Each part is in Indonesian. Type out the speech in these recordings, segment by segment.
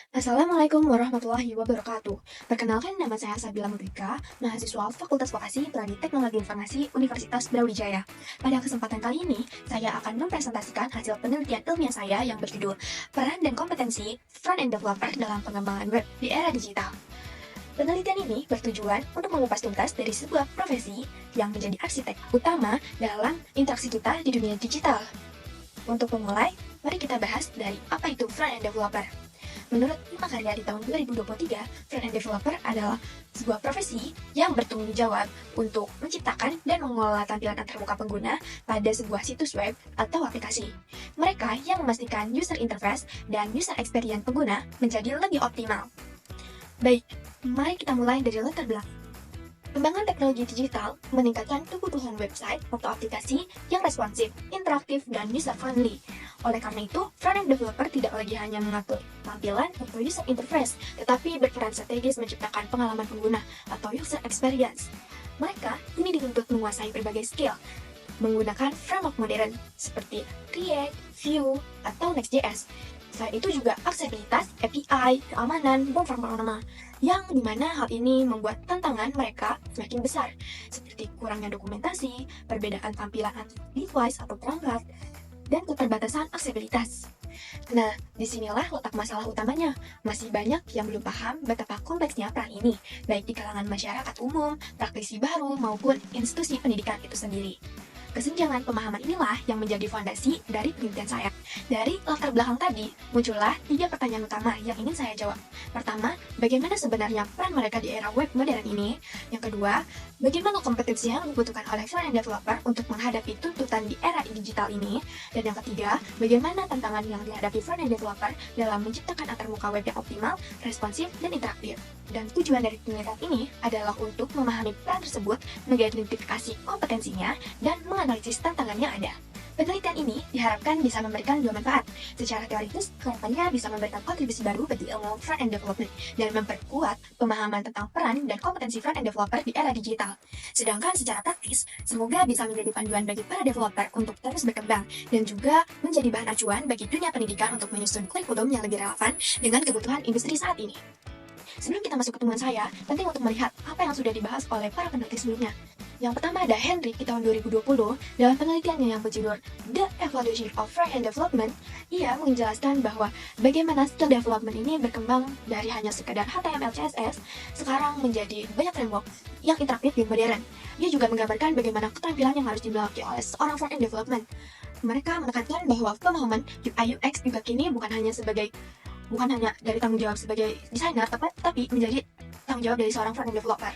Assalamualaikum warahmatullahi wabarakatuh. Perkenalkan, nama saya Sabila Mudrika, mahasiswa Fakultas Vokasi Prodi Teknologi Informasi Universitas Brawijaya. Pada kesempatan kali ini, saya akan mempresentasikan hasil penelitian ilmiah saya yang berjudul Peran dan Kompetensi Front-End Developer dalam Pengembangan Web di Era Digital. Penelitian ini bertujuan untuk mengupas tuntas dari sebuah profesi yang menjadi arsitek utama dalam interaksi kita di dunia digital. Untuk memulai, mari kita bahas dari apa itu Front-End Developer. Menurut Lima Karya di tahun 2023, front-end developer adalah sebuah profesi yang bertanggung jawab untuk menciptakan dan mengelola tampilan antarmuka pengguna pada sebuah situs web atau aplikasi. Mereka yang memastikan user interface dan user experience pengguna menjadi lebih optimal. Baik, mari kita mulai dari latar belakang. Pengembangan teknologi digital meningkatkan kebutuhan website atau aplikasi yang responsif, interaktif, dan user-friendly. Oleh karena itu, front-end developer tidak lagi hanya mengatur tampilan atau user interface, tetapi berperan strategis menciptakan pengalaman pengguna atau user experience. Mereka ini dituntut menguasai berbagai skill, menggunakan framework modern seperti React, Vue, atau Next.js. Selain itu juga aksesibilitas, API, keamanan, dan formal yang dimana hal ini membuat tantangan mereka semakin besar, seperti kurangnya dokumentasi, perbedaan tampilan device atau perangkat, dan keterbatasan aksesibilitas. Nah, disinilah letak masalah utamanya. Masih banyak yang belum paham betapa kompleksnya peran ini, baik di kalangan masyarakat umum, praktisi baru, maupun institusi pendidikan itu sendiri. Kesenjangan pemahaman inilah yang menjadi fondasi dari penelitian saya. Dari latar belakang tadi, muncullah 3 pertanyaan utama yang ingin saya jawab. Pertama, bagaimana sebenarnya peran mereka di era web modern ini? Yang kedua, bagaimana kompetensi yang dibutuhkan oleh front-end developer untuk menghadapi tuntutan di era digital ini? Dan yang ketiga, bagaimana tantangan yang dihadapi front-end developer dalam menciptakan antarmuka web yang optimal, responsif, dan interaktif. Dan tujuan dari penelitian ini adalah untuk memahami peran tersebut, mengidentifikasi kompetensinya, dan menganalisis tantangan yang ada. Penelitian ini diharapkan bisa memberikan 2 manfaat. Secara teoritis, kedepannya bisa memberikan kontribusi baru bagi ilmu front-end development dan memperkuat pemahaman tentang peran dan kompetensi front-end developer di era digital. Sedangkan secara praktis, semoga bisa menjadi panduan bagi para developer untuk terus berkembang dan juga menjadi bahan acuan bagi dunia pendidikan untuk menyusun kurikulum yang lebih relevan dengan kebutuhan industri saat ini. Sebelum kita masuk ke temuan saya, penting untuk melihat apa yang sudah dibahas oleh para peneliti sebelumnya. Yang pertama ada Henry di tahun 2020 dalam penelitiannya yang berjudul The Evolution of Front-End Development. Ia menjelaskan bahwa bagaimana skill development ini berkembang dari hanya sekadar HTML, CSS, sekarang menjadi banyak framework yang interaktif dan modern. Ia juga menggambarkan bagaimana keterampilan yang harus dimiliki oleh seorang front-end development. Mereka menekankan bahwa pemahaman UI UX juga kini bukan hanya dari tanggung jawab sebagai desainer, tapi menjadi tanggung jawab dari seorang front-end developer.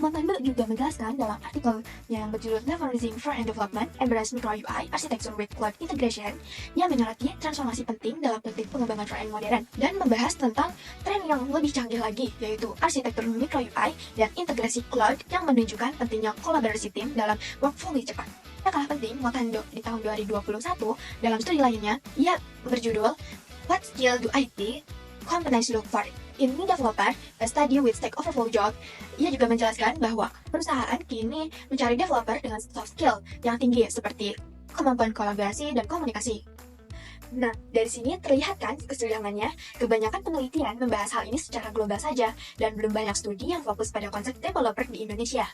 Montanberg juga menjelaskan dalam artikel yang berjudul Leveraging Front-End Development, Embrace Micro UI Architecture with Cloud Integration, yang menyoroti transformasi penting dalam praktik pengembangan front-end modern dan membahas tentang tren yang lebih canggih lagi, yaitu arsitektur micro UI dan integrasi cloud yang menunjukkan pentingnya kolaborasi tim dalam workflow yang cepat. Tak kalah penting, Montanberg di tahun 2021 dalam studi lainnya, ia berjudul What skill do IT companies look for in new developer, a study with Stack Overflow job? Ia juga menjelaskan bahwa perusahaan kini mencari developer dengan soft skill yang tinggi seperti kemampuan kolaborasi dan komunikasi. Nah, dari sini terlihat kan kesenjangannya. Kebanyakan penelitian membahas hal ini secara global saja dan belum banyak studi yang fokus pada konsep developer di Indonesia.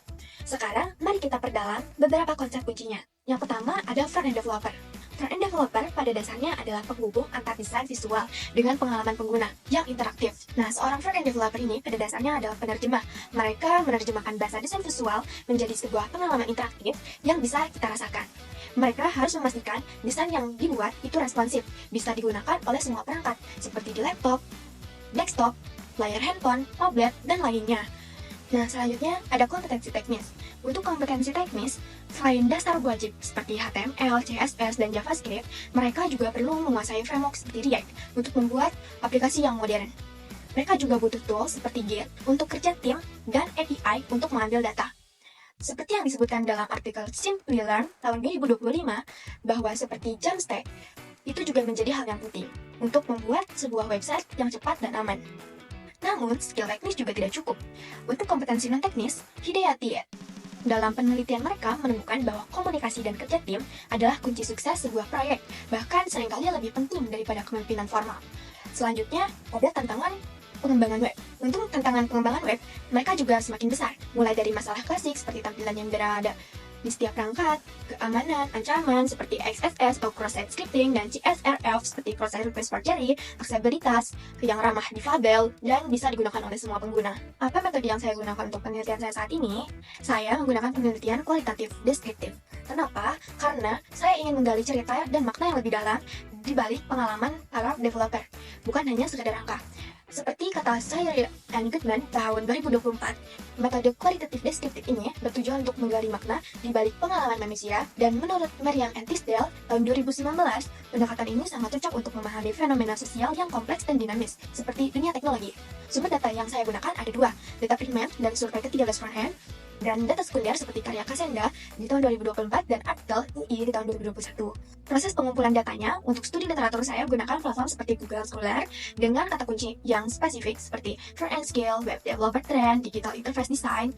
Sekarang, mari kita perdalam beberapa konsep kuncinya. Yang pertama ada front-end developer. Front-end developer pada dasarnya adalah penghubung antar desain visual dengan pengalaman pengguna yang interaktif. Nah, seorang front-end developer ini pada dasarnya adalah penerjemah. Mereka menerjemahkan bahasa desain visual menjadi sebuah pengalaman interaktif yang bisa kita rasakan. Mereka harus memastikan desain yang dibuat itu responsif, bisa digunakan oleh semua perangkat, seperti di laptop, desktop, layar handphone, tablet, dan lainnya. Nah, selanjutnya ada kompetensi teknis. Untuk kompetensi teknis, selain dasar wajib seperti HTML, CSS, dan JavaScript, mereka juga perlu menguasai framework seperti React untuk membuat aplikasi yang modern. Mereka juga butuh tools seperti Git untuk kerja tim dan API untuk mengambil data. Seperti yang disebutkan dalam artikel Simplilearn tahun 2025, bahwa seperti Jamstack, itu juga menjadi hal yang penting untuk membuat sebuah website yang cepat dan aman. Namun, skill teknis juga tidak cukup. Untuk kompetensi non-teknis, Hidayati dalam penelitian mereka menemukan bahwa komunikasi dan kerja tim adalah kunci sukses sebuah proyek, bahkan seringkali lebih penting daripada kepemimpinan formal. Selanjutnya, ada tantangan pengembangan web. Untuk tantangan pengembangan web, mereka juga semakin besar, mulai dari masalah klasik seperti tampilan yang berada di setiap perangkat, keamanan, ancaman seperti XSS atau cross-site scripting, dan CSRF seperti cross-site request forgery, aksesibilitas yang ramah difabel, dan bisa digunakan oleh semua pengguna. Apa metode yang saya gunakan untuk penelitian saya saat ini? Saya menggunakan penelitian kualitatif deskriptif. Kenapa? Karena saya ingin menggali cerita dan makna yang lebih dalam di balik pengalaman para developer, bukan hanya sekedar angka. Seperti kata Sayer and Goodman tahun 2024, metode kualitatif deskriptif ini bertujuan untuk menggali makna di balik pengalaman manusia, dan menurut Merriam and Tisdale tahun 2019, pendekatan ini sangat cocok untuk memahami fenomena sosial yang kompleks dan dinamis, seperti dunia teknologi. Sumber data yang saya gunakan ada dua, data primer dan survei ke-13 frontend, dan data sekunder seperti karya Cassandra di tahun 2024 dan artikel UI di tahun 2021. Proses pengumpulan datanya untuk studi literatur saya gunakan platform seperti Google Scholar dengan kata kunci yang spesifik seperti front-end skill, web developer trend, digital interface design.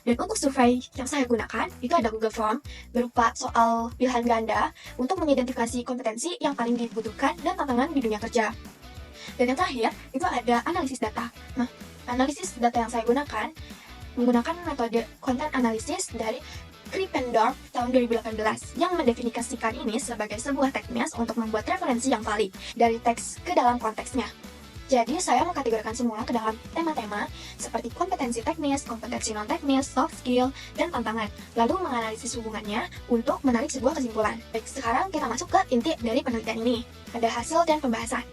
Dan untuk survei yang saya gunakan, itu ada Google Form berupa soal pilihan ganda untuk mengidentifikasi kompetensi yang paling dibutuhkan dan tantangan di dunia kerja. Dan yang terakhir, itu ada analisis data. Nah, analisis data yang saya gunakan menggunakan metode content analysis dari Krippendorff tahun 2018 yang mendefinisikan ini sebagai sebuah teknis untuk membuat referensi yang valid dari teks ke dalam konteksnya. Jadi saya mengkategorikan semua ke dalam tema-tema seperti kompetensi teknis, kompetensi non-teknis, soft skill, dan tantangan, lalu menganalisis hubungannya untuk menarik sebuah kesimpulan. Baik, sekarang kita masuk ke inti dari penelitian ini. Ada hasil dan pembahasan.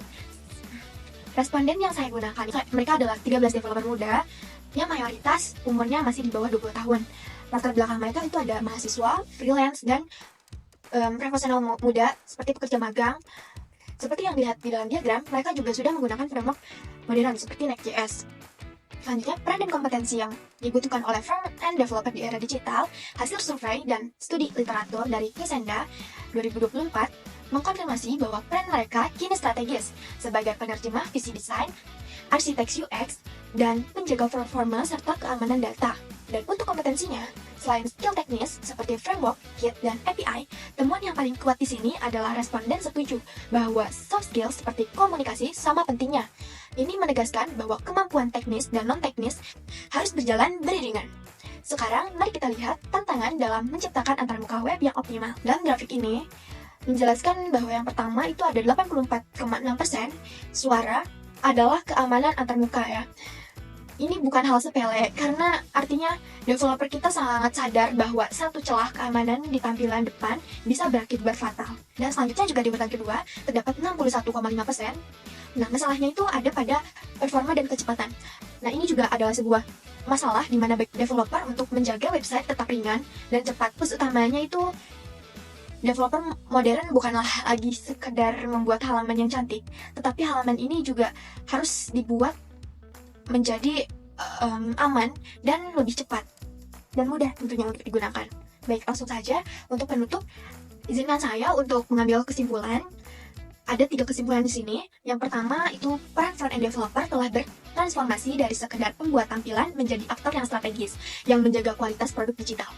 Responden yang saya gunakan, mereka adalah 13 developer muda yang mayoritas umurnya masih di bawah 20 tahun. Latar belakang mereka itu ada mahasiswa, freelance, dan profesional muda seperti pekerja magang. Seperti yang dilihat di dalam diagram, mereka juga sudah menggunakan framework modern seperti Next.js. Selanjutnya, peran dan kompetensi yang dibutuhkan oleh front-end developer di era digital. Hasil survei dan studi literatur dari Cassandra 2024 mengkonfirmasi bahwa peran mereka kini strategis sebagai penerjemah visi desain, arsitek UX, dan penjaga performa serta keamanan data. Dan untuk kompetensinya, selain skill teknis seperti framework, kit, dan API, temuan yang paling kuat di sini adalah responden setuju bahwa soft skill seperti komunikasi sama pentingnya. Ini menegaskan bahwa kemampuan teknis dan non-teknis harus berjalan beriringan. Sekarang, mari kita lihat tantangan dalam menciptakan antarmuka web yang optimal. Dalam grafik ini, menjelaskan bahwa yang pertama itu ada 84,6% suara adalah keamanan antarmuka ya. Ini bukan hal sepele, karena artinya developer kita sangat sadar bahwa satu celah keamanan di tampilan depan bisa berakibat fatal. Dan selanjutnya juga di urutan kedua, terdapat 61,5%. Nah, masalahnya itu ada pada performa dan kecepatan. Nah, ini juga adalah sebuah masalah di mana baik developer untuk menjaga website tetap ringan dan cepat. Plus utamanya itu developer modern bukanlah lagi sekedar membuat halaman yang cantik, tetapi halaman ini juga harus dibuat menjadi aman dan lebih cepat dan mudah tentunya untuk digunakan. Baik, langsung saja untuk penutup, izinkan saya untuk mengambil kesimpulan. Ada 3 kesimpulan di sini. Yang pertama itu peran front-end developer telah bertransformasi dari sekedar pembuat tampilan menjadi aktor yang strategis yang menjaga kualitas produk digital.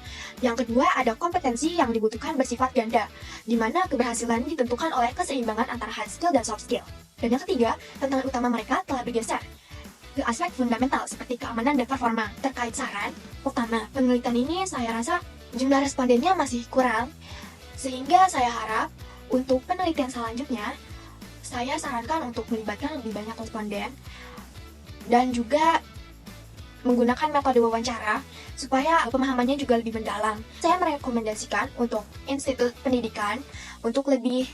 Yang kedua ada kompetensi yang dibutuhkan bersifat ganda, di mana keberhasilan ditentukan oleh keseimbangan antara hard skill dan soft skill. Dan yang ketiga, tantangan utama mereka telah bergeser ke aspek fundamental seperti keamanan dan performa. Terkait saran, pertama, penelitian ini saya rasa jumlah respondennya masih kurang, sehingga saya harap untuk penelitian selanjutnya, saya sarankan untuk melibatkan lebih banyak responden dan juga menggunakan metode wawancara supaya pemahamannya juga lebih mendalam. Saya merekomendasikan untuk institut pendidikan untuk lebih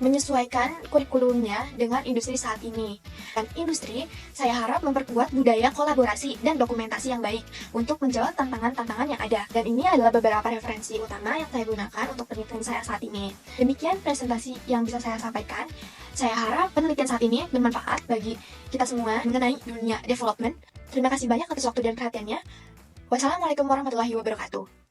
menyesuaikan kurikulumnya dengan industri saat ini. Dan industri, saya harap memperkuat budaya kolaborasi dan dokumentasi yang baik untuk menjawab tantangan-tantangan yang ada. Dan ini adalah beberapa referensi utama yang saya gunakan untuk penelitian saya saat ini. Demikian presentasi yang bisa saya sampaikan. Saya harap penelitian saat ini bermanfaat bagi kita semua mengenai dunia development. Terima kasih banyak atas waktu dan perhatiannya. Wassalamualaikum warahmatullahi wabarakatuh.